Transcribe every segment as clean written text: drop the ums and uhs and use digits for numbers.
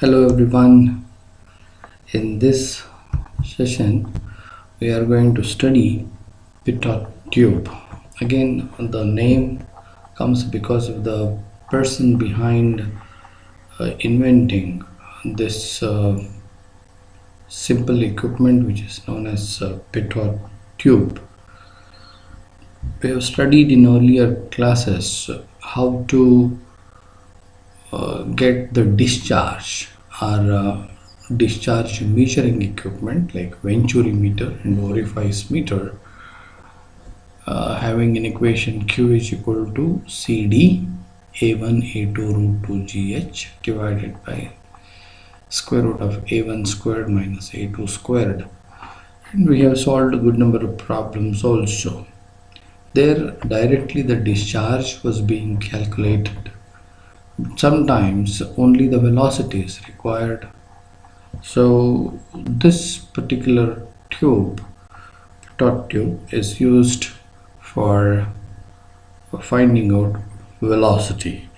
Hello everyone. In this session, we are going to study pitot tube. Again, the name comes because of the person behind inventing this simple equipment, which is known as pitot tube. We have studied in earlier classes how to get the discharge or discharge measuring equipment like venturi meter and orifice meter, having an equation Q is equal to CD A1 A2 root 2 GH divided by square root of A1 squared minus A2 squared. And we have solved a good number of problems also. There directly the discharge was being calculated. Sometimes only the velocity is required. So this particular tube, pitot tube, is used for finding out velocity.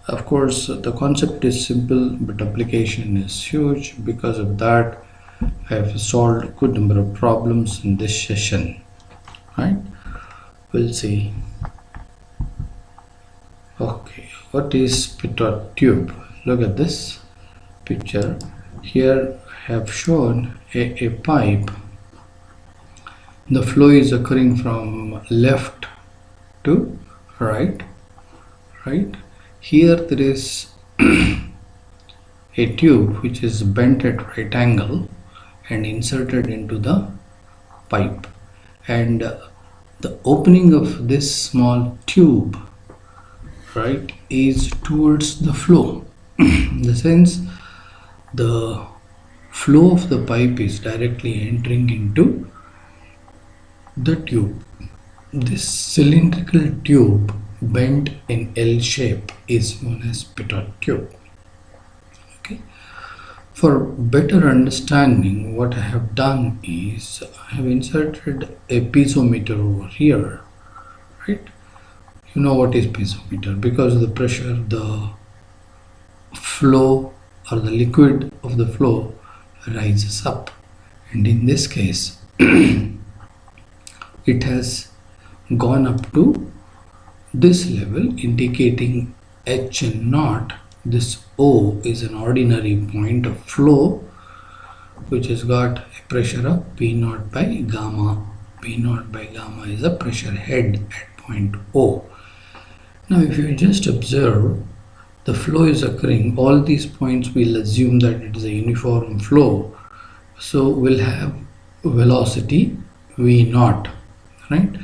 Of course, the concept is simple, but application is huge. Because of that, I have solved a good number of problems in this session. Right? We'll see. Okay, what is pitot tube? Look at this picture. Here I have shown a pipe. The flow is occurring from left to right. Here there is a tube which is bent at right angle and inserted into the pipe, and the opening of this small tube is towards the flow. In the sense, the flow of the pipe is directly entering into the tube. This cylindrical tube bent in L shape is known as pitot tube. Okay. For better understanding, what I have done is I have inserted a piezometer over here. Right? You know what is piezometer? Because of the pressure, the flow or the liquid of the flow rises up, and in this case it has gone up to this level, indicating H and naught. This O is an ordinary point of flow which has got a pressure of P naught by gamma. P naught by gamma is a pressure head at point O. Now if you just observe, the flow is occurring. All these points, we'll assume that it is a uniform flow. So we'll have velocity V naught, right?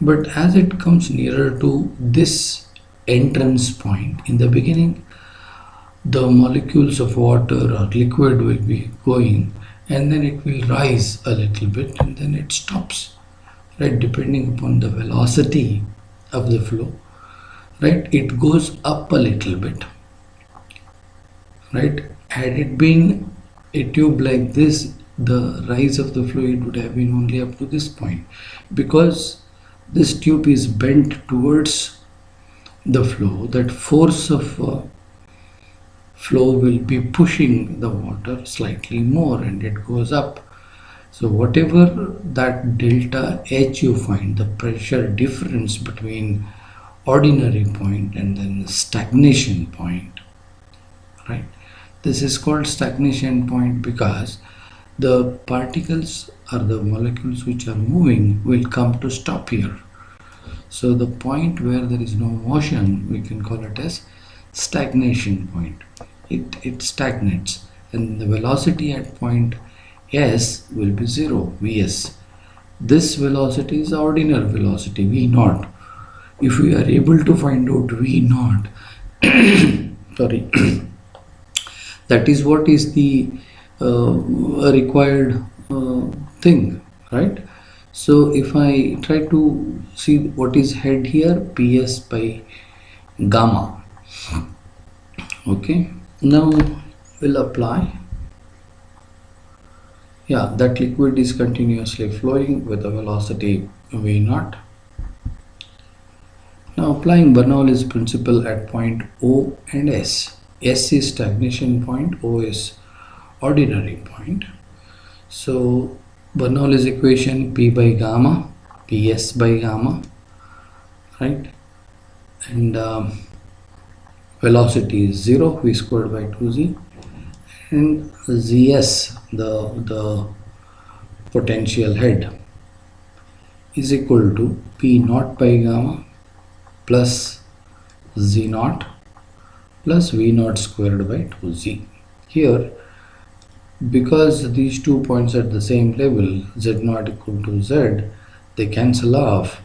But as it comes nearer to this entrance point, in the beginning, the molecules of water or liquid will be going, and then it will rise a little bit, and then it stops, right? Depending upon the velocity of the flow. Right, it goes up a little bit. Right, had it been a tube like this, the rise of the fluid would have been only up to this point. Because this tube is bent towards the flow, that force of flow will be pushing the water slightly more, and it goes up. So whatever that delta H you find, the pressure difference between ordinary point and then the stagnation point, right? This is called stagnation point because the particles or the molecules which are moving will come to stop here. So the point where there is no motion, we can call it as stagnation point. It stagnates, and the velocity at point S will be 0, Vs. This velocity is ordinary velocity, V naught. If we are able to find out V naught, sorry, that is what is the required thing, right? So if I try to see what is head here, Ps by gamma. Okay, now we'll apply. Yeah, that liquid is continuously flowing with a velocity V naught. Now applying Bernoulli's principle at point O and S. S is stagnation point, O is ordinary point. So Bernoulli's equation P by gamma, Ps by gamma, right? And velocity is 0, v squared by 2z, and Zs, the potential head, is equal to P naught by gamma plus Z naught plus V naught squared by 2z. Here, because these 2 points are at the same level, Z naught equal to Z, they cancel off,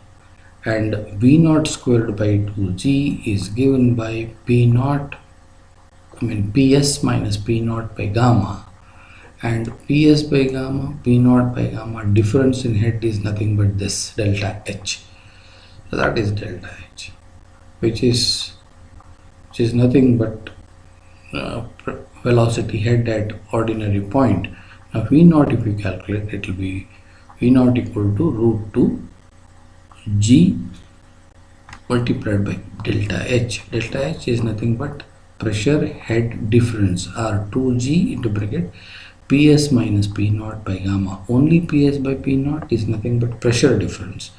and V naught squared by 2z is given by Ps minus P naught by gamma, and Ps by gamma, P naught by gamma, difference in head is nothing but this delta H. So that is delta H, which is nothing but velocity head at ordinary point. Now V naught, if we calculate, it will be V naught equal to root 2 G multiplied by delta H. Delta H is nothing but pressure head difference, or 2G into bracket Ps minus P naught by gamma. Only Ps by P naught is nothing but pressure difference,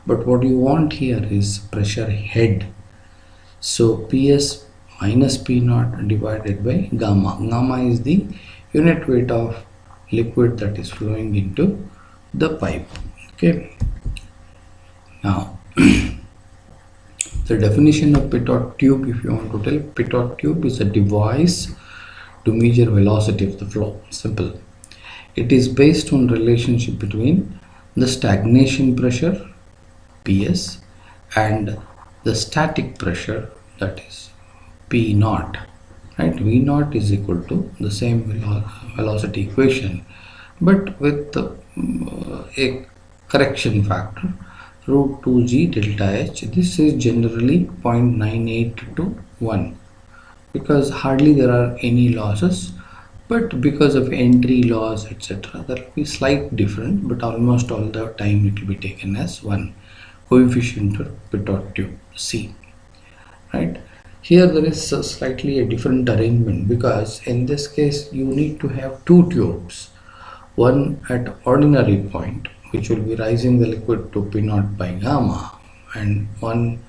but what you want here is pressure head. So Ps minus P naught divided by gamma. Gamma is the unit weight of liquid that is flowing into the pipe. Okay. Now the definition of pitot tube, if you want to tell, pitot tube is a device to measure velocity of the flow. Simple. It is based on relationship between the stagnation pressure Ps and the static pressure, that is P naught, right? V naught is equal to the same velocity equation, but with a correction factor, root 2g delta H. This is generally 0.98 to 1, because hardly there are any losses, but because of entry loss, etc., there will be slight difference, but almost all the time it will be taken as 1 coefficient of pitot tube C, right? Here there is slightly a different arrangement, because in this case you need to have two tubes, one at ordinary point, which will be rising the liquid to P naught by gamma, and one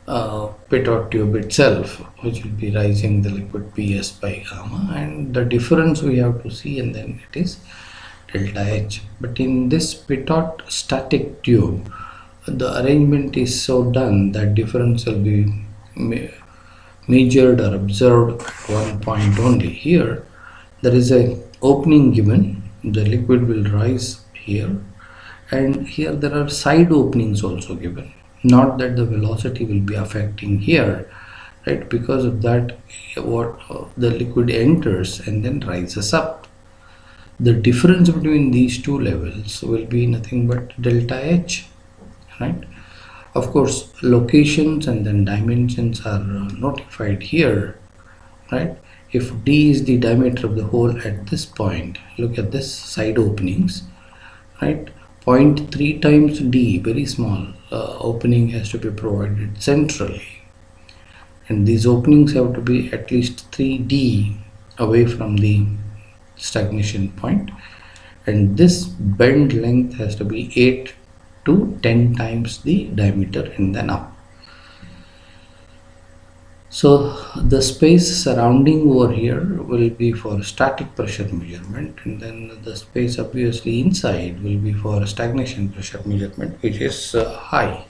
pitot tube itself, which will be rising the liquid Ps by gamma, and the difference we have to see, and then it is delta H. But in this pitot-static tube, the arrangement is so done that difference will be measured or observed at one point only. Here there is a opening given, the liquid will rise here, and here there are side openings also given. Not that the velocity will be affecting here, right? Because of that, what the liquid enters and then rises up. The difference between these two levels will be nothing but delta H, right? Of course, locations and then dimensions are notified here, right? If D is the diameter of the hole at this point, look at this side openings, right? 0.3 times D, very small opening has to be provided centrally, and these openings have to be at least 3D away from the stagnation point, and this bend length has to be 8 to 10 times the diameter and then up. So the space surrounding over here will be for static pressure measurement, and then the space obviously inside will be for stagnation pressure measurement, which is high,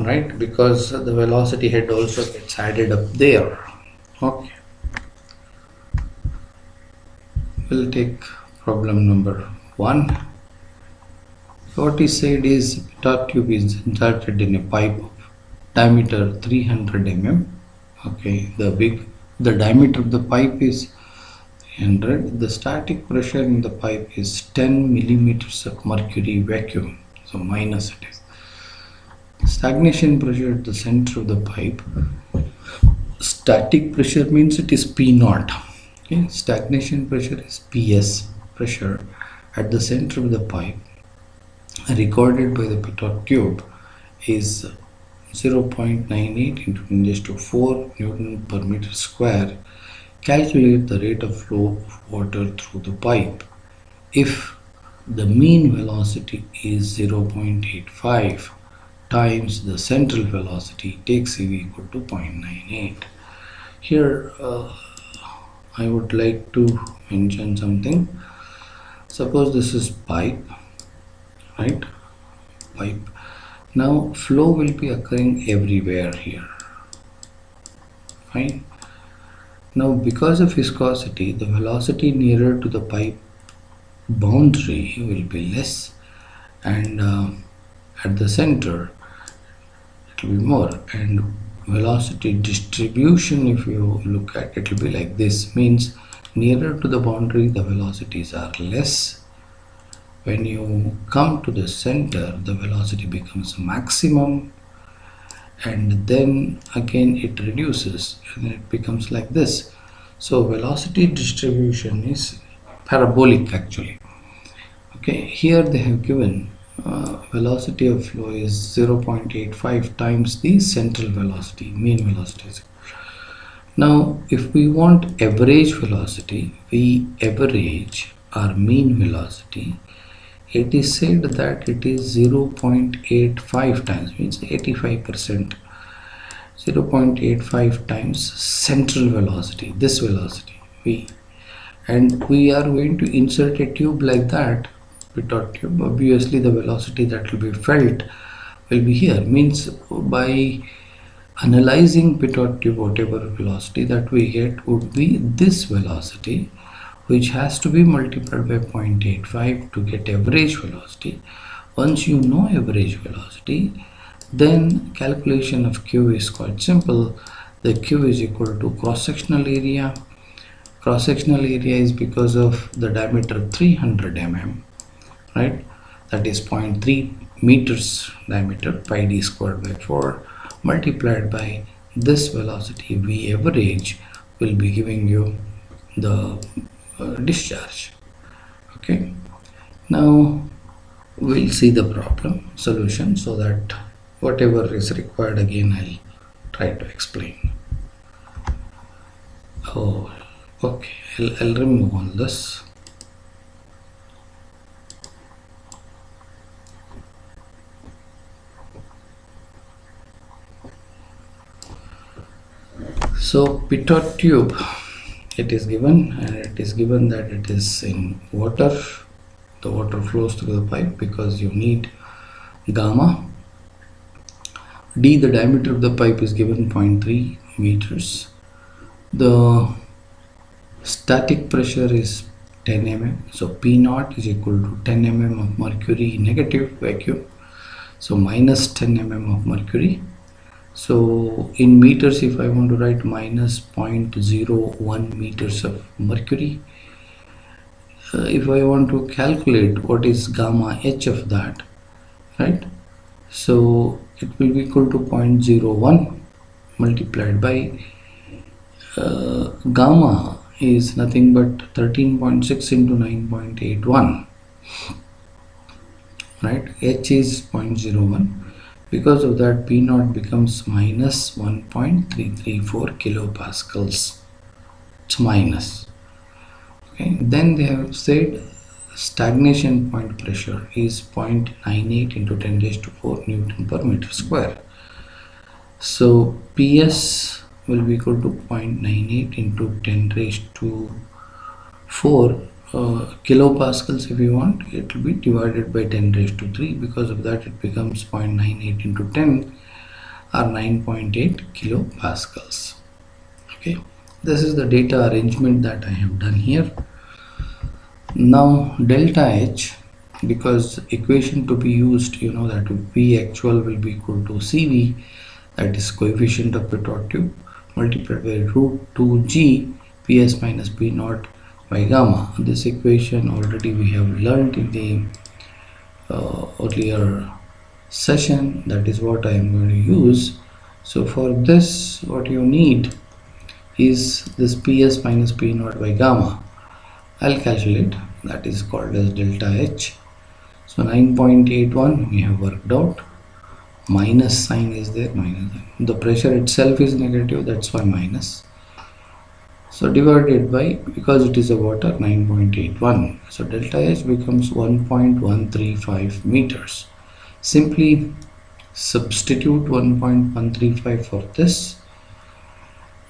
right? Because the velocity head also gets added up there. Okay, we'll take problem number 1. What is said is pitot tube is inserted in a pipe of diameter 300 mm. Okay, the diameter of the pipe is 300. The static pressure in the pipe is 10 millimeters of mercury vacuum, so minus it is. Stagnation pressure at the center of the pipe. Static pressure means it is P naught. Okay, stagnation pressure is Ps pressure at the center of the pipe, recorded by the pitot tube, is 0.98 into 10 raised to 4 Newton per meter square. Calculate the rate of flow of water through the pipe. If the mean velocity is 0.85 times the central velocity, take CV equal to 0.98. Here I would like to mention something. Suppose this is pipe, right? Pipe. Now flow will be occurring everywhere here. Fine. Now because of viscosity, the velocity nearer to the pipe boundary will be less, and at the center it will be more, and velocity distribution, if you look at it, will be like this. Means nearer to the boundary the velocities are less. When you come to the center, the velocity becomes maximum, and then again it reduces and it becomes like this. So velocity distribution is parabolic actually. Okay, here they have given velocity of flow is 0.85 times the central velocity, mean velocity. Now if we want average velocity, we average our mean velocity. It is said that it is 0.85 times, means 85%, 0.85 times central velocity, this velocity v, and we are going to insert a tube like that, pitot tube. Obviously the velocity that will be felt will be here. Means by analyzing pitot tube, whatever velocity that we get would be this velocity, which has to be multiplied by 0.85 to get average velocity. Once you know average velocity, then calculation of Q is quite simple. The Q is equal to cross-sectional area. Cross-sectional area is because of the diameter 300 mm, right? That is 0.3 meters diameter, pi d squared by 4, multiplied by this velocity V average will be giving you the discharge. Okay, now we'll see the problem solution, so that whatever is required again I'll try to explain. Oh, okay, I'll remove all this. So pitot tube, it is given, and it is given that it is in water. The water flows through the pipe because you need gamma. D, the diameter of the pipe, is given 0.3 meters. The static pressure is 10 mm. So P naught is equal to 10 mm of mercury negative vacuum. So minus 10 mm of mercury. So in meters, if I want to write minus 0.01 meters of mercury, if I want to calculate what is gamma h of that, right? So it will be equal to 0.01 multiplied by gamma is nothing but 13.6 into 9.81, right? H is 0.01. Because of that, P naught becomes minus 1.334 kilopascals. It's minus. Okay. Then they have said stagnation point pressure is 0.98 into 10 raised to 4 Newton per meter square. So PS will be equal to 0.98 into 10 raised to 4 kilopascals. If you want, it will be divided by 10 raised to 3. Because of that, it becomes 0.98 into 10 or 9.8 kilopascals. Okay, this is the data arrangement that I have done here. Now delta H, because equation to be used, you know that V actual will be equal to CV, that is coefficient of pitot tube, multiplied by root 2G PS minus P naught by gamma. This equation already we have learned in the earlier session. That is what I am going to use. So for this, what you need is this PS minus P naught by gamma. I'll calculate. That is called as delta H. So 9.81 we have worked out. minus sign is there, minus sign. The pressure itself is negative, that's why minus. So divided by, because it is a water, 9.81. So delta H becomes 1.135 meters. Simply substitute 1.135 for this.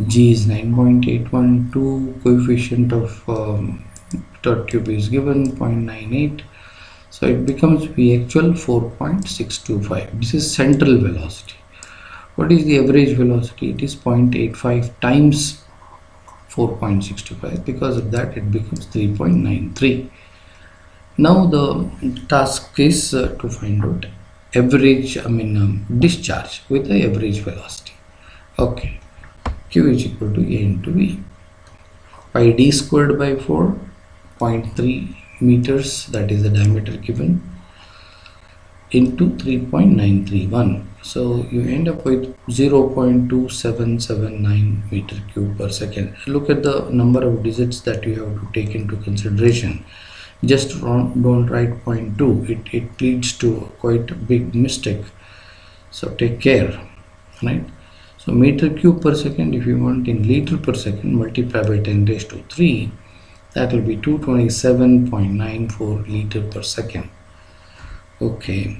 G is 9.812. Coefficient of pitot tube is given 0.98. So it becomes V actual 4.625. This is central velocity. What is the average velocity? It is 0.85 times 4.625. Because of that, it becomes 3.93. Now the task is to find out average, discharge with the average velocity. Okay, Q is equal to A into V. Pi d squared by 4, 0.3 meters, that is the diameter given, into 3.931. So you end up with 0.2779 meter cube per second. Look at the number of digits that you have to take into consideration. Just don't write 0.2. It leads to quite a big mistake. So take care, right? So meter cube per second, if you want in liter per second, multiply by 10 raised to 3. That will be 227.94 liter per second. Okay,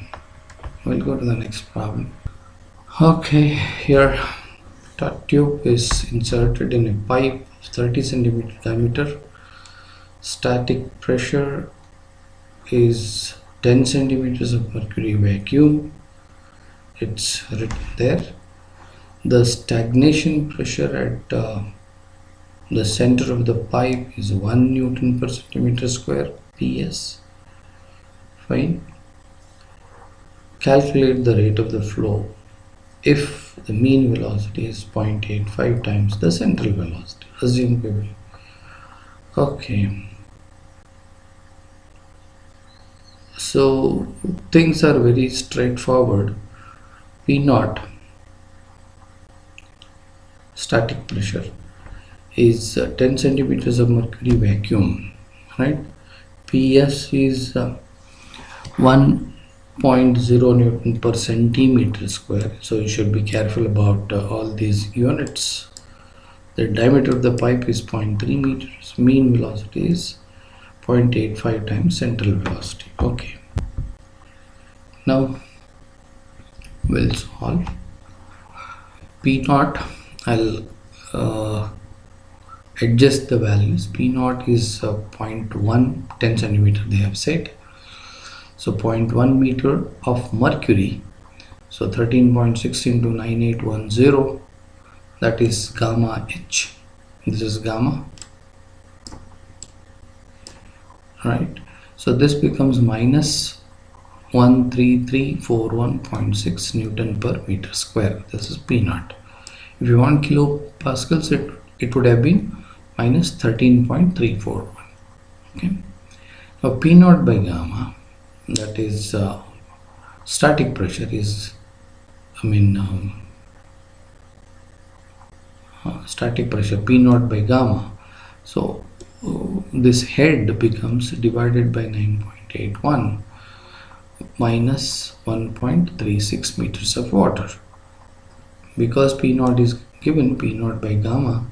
we'll go to the next problem. Okay, here the tube is inserted in a pipe 30 centimeter diameter. Static pressure is 10 centimeters of mercury vacuum. It's written there. The stagnation pressure at the center of the pipe is 1 Newton per centimeter square, PS. Fine. Calculate the rate of the flow if the mean velocity is 0.85 times the central velocity. Assume PV. Okay. So things are very straightforward. P naught, static pressure, is 10 centimeters of mercury vacuum, right? PS is 1.0 Newton per centimeter square. So you should be careful about all these units. The diameter of the pipe is 0.3 meters. Mean velocity is 0.85 times central velocity. Okay. Now we'll solve. P naught, I'll adjust the values. P naught is 0.1, 10 centimeter they have said. So 0.1 meter of mercury. So 13.6 into 9810, that is gamma H. This is gamma, right? So this becomes minus 13341.6 Newton per meter square. This is P naught. If you want kilopascals, it would have been minus 13.341. Okay. Now P naught by gamma, that is static pressure, is static pressure P naught by gamma. So this head becomes divided by 9.81 minus 1.36 meters of water. Because P naught is given, P naught by gamma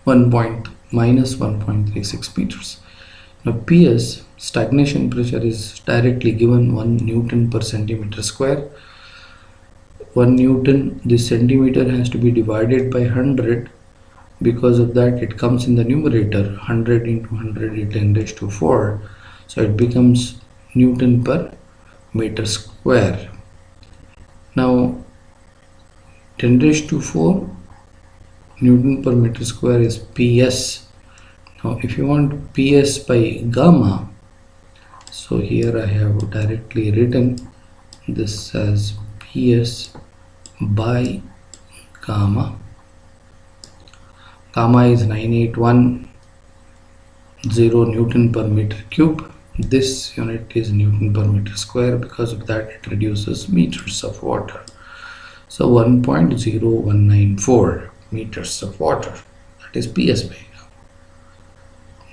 minus 1.36 meters. Now PS, stagnation pressure, is directly given 1 Newton per centimeter square. 1 Newton, this centimeter has to be divided by 100. Because of that, it comes in the numerator. 100 into 100 is 10 raised to 4. So it becomes Newton per meter square. Now 10 raised to 4 Newton per meter square is PS. Now if you want PS by gamma, so here I have directly written this as PS by gamma. Gamma is 9810 Newton per meter cube. This unit is Newton per meter square. Because of that, it reduces meters of water. So 1.0194 meters of water, that is PS by gamma.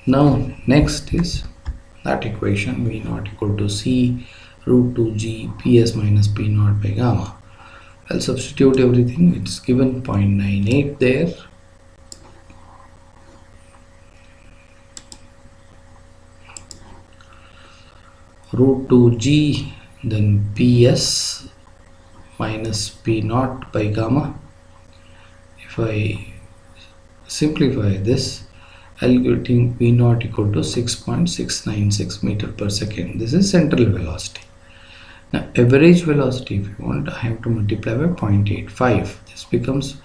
Now next is that equation, V naught equal to C root 2G PS minus P naught by gamma. I'll substitute everything. It's given 0.98 there. Root 2G, then PS minus P naught by gamma. If I simplify this, I'll get V naught equal to 6.696 meter per second. This is central velocity. Now average velocity, if you want, I have to multiply by 0.85. This becomes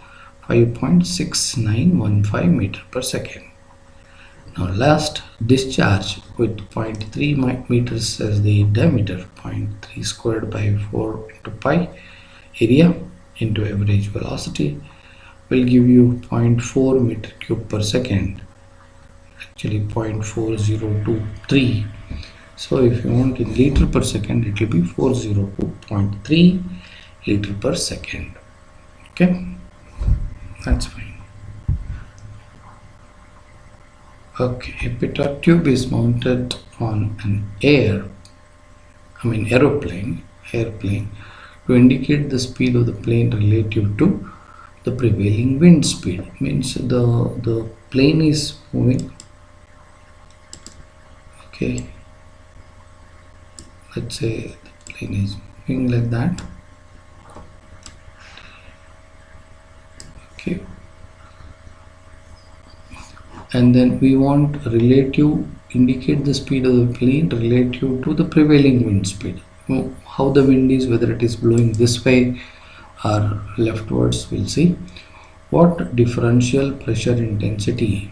5.6915 meter per second. Now last discharge with 0.3 meters as the diameter, 0.3 squared by 4 into pi area into average velocity will give you 0.4 meter cube per second, actually 0.4023. So if you want in liter per second, it will be 402.3 liter per second. Okay, that's fine. Okay, a pitot tube is mounted on an airplane to indicate the speed of the plane relative to the prevailing wind speed. Means the plane is moving. Okay, let's say the plane is moving like that. Okay, and then we want relative, indicate the speed of the plane relative to the prevailing wind speed. How the wind is, whether it is blowing this way or leftwards, we'll see. What differential pressure intensity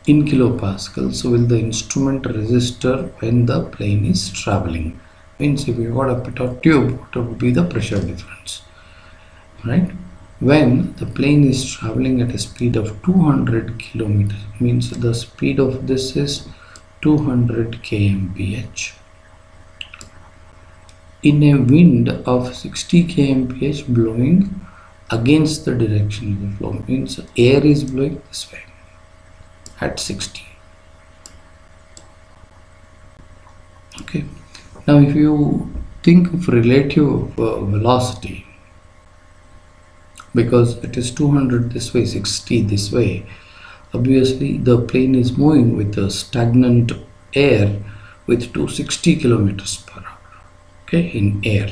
in kilopascals will the instrument register when the plane is traveling? Means if you got a pitot tube, what would be the pressure difference, right? When the plane is traveling at a speed of 200 kilometers, means the speed of this is 200 kmph. In a wind of 60 kmph blowing against the direction of the flow, means air is blowing this way at 60. Okay, now if you think of relative velocity, because it is 200 this way, 60 this way, obviously the plane is moving with a stagnant air with 260 kilometers per hour, okay, in air.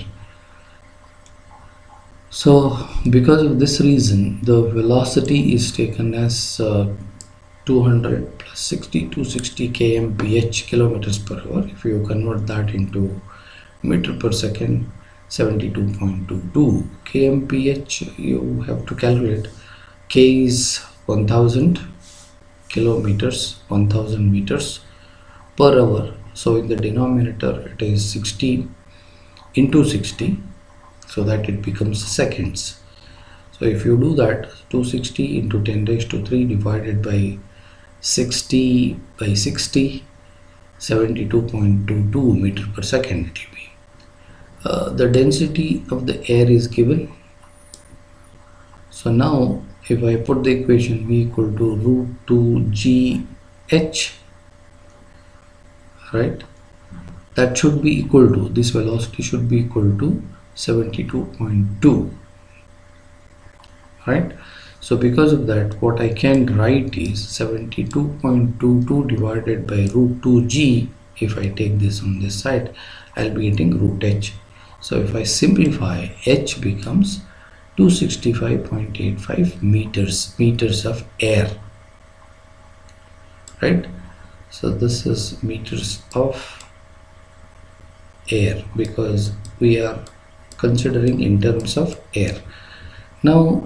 So because of this reason, the velocity is taken as 200 plus 60, 260 kmph, kilometers per hour. If you convert that into meter per second, 72.22 kmph, you have to calculate. K is 1000 kilometers, 1000 meters per hour. So in the denominator it is 60 into 60, so that it becomes seconds. So if you do that, 260 into 10 raised to 3 divided by 60 by 60, 72.22 meter per second it will be. The density of the air is given. So now if I put the equation V equal to root 2GH, right, that should be equal to, this velocity should be equal to 72.2, right? So because of that, what I can write is 72.22 divided by root 2G. If I take this on this side, I'll be getting root H. So if I simplify, H becomes 265.85 meters of air, right? So this is meters of air, because we are considering in terms of air. Now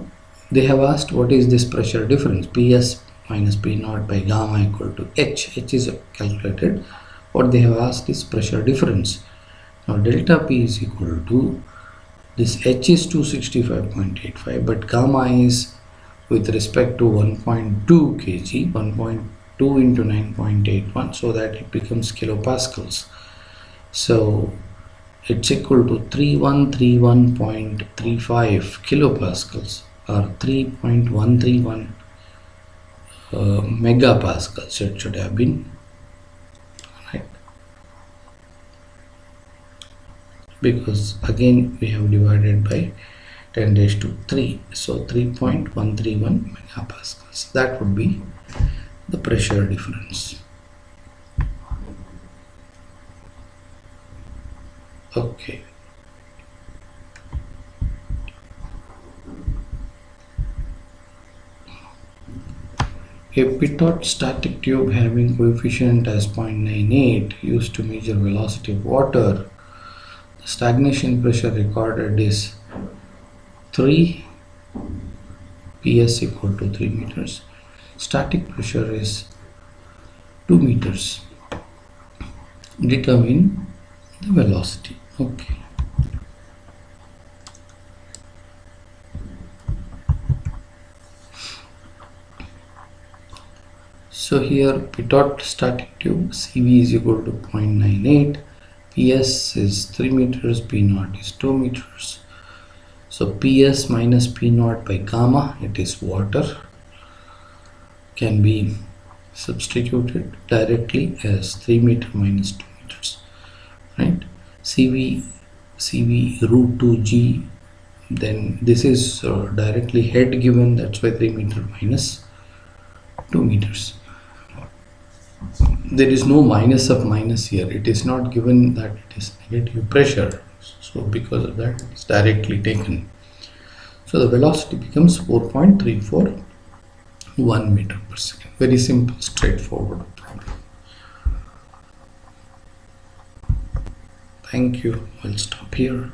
they have asked what is this pressure difference, PS minus P naught by gamma equal to H. H is calculated. What they have asked is pressure difference. Now delta P is equal to, this H is 265.85, but gamma is with respect to 1.2 kg, 1.2 into 9.81, so that it becomes kilopascals. So it's equal to 3131.35 kilopascals, or 3.131 megapascals it should have been, right? because again we have divided by 10 raised to 3, so 3.131 megapascals. That would be the pressure difference. Okay. A pitot-static tube having coefficient as 0.98 used to measure velocity of water. The stagnation pressure recorded is 3 PS equal to 3 meters. Static pressure is 2 meters. Determine the velocity. Okay. So here pitot-static tube CV is equal to 0.98, PS is 3 meters, P0 is 2 meters. So PS minus P0 by gamma, it is water, can be substituted directly as 3 meter minus 2 meters, right? CV root 2G, then this is directly head given, that's why 3 meter minus 2 meters. There is no minus of minus here, it is not given that it is negative pressure, so because of that it is directly taken. So the velocity becomes 4.341 meter per second. Very simple, straightforward problem. Thank you. I'll stop here.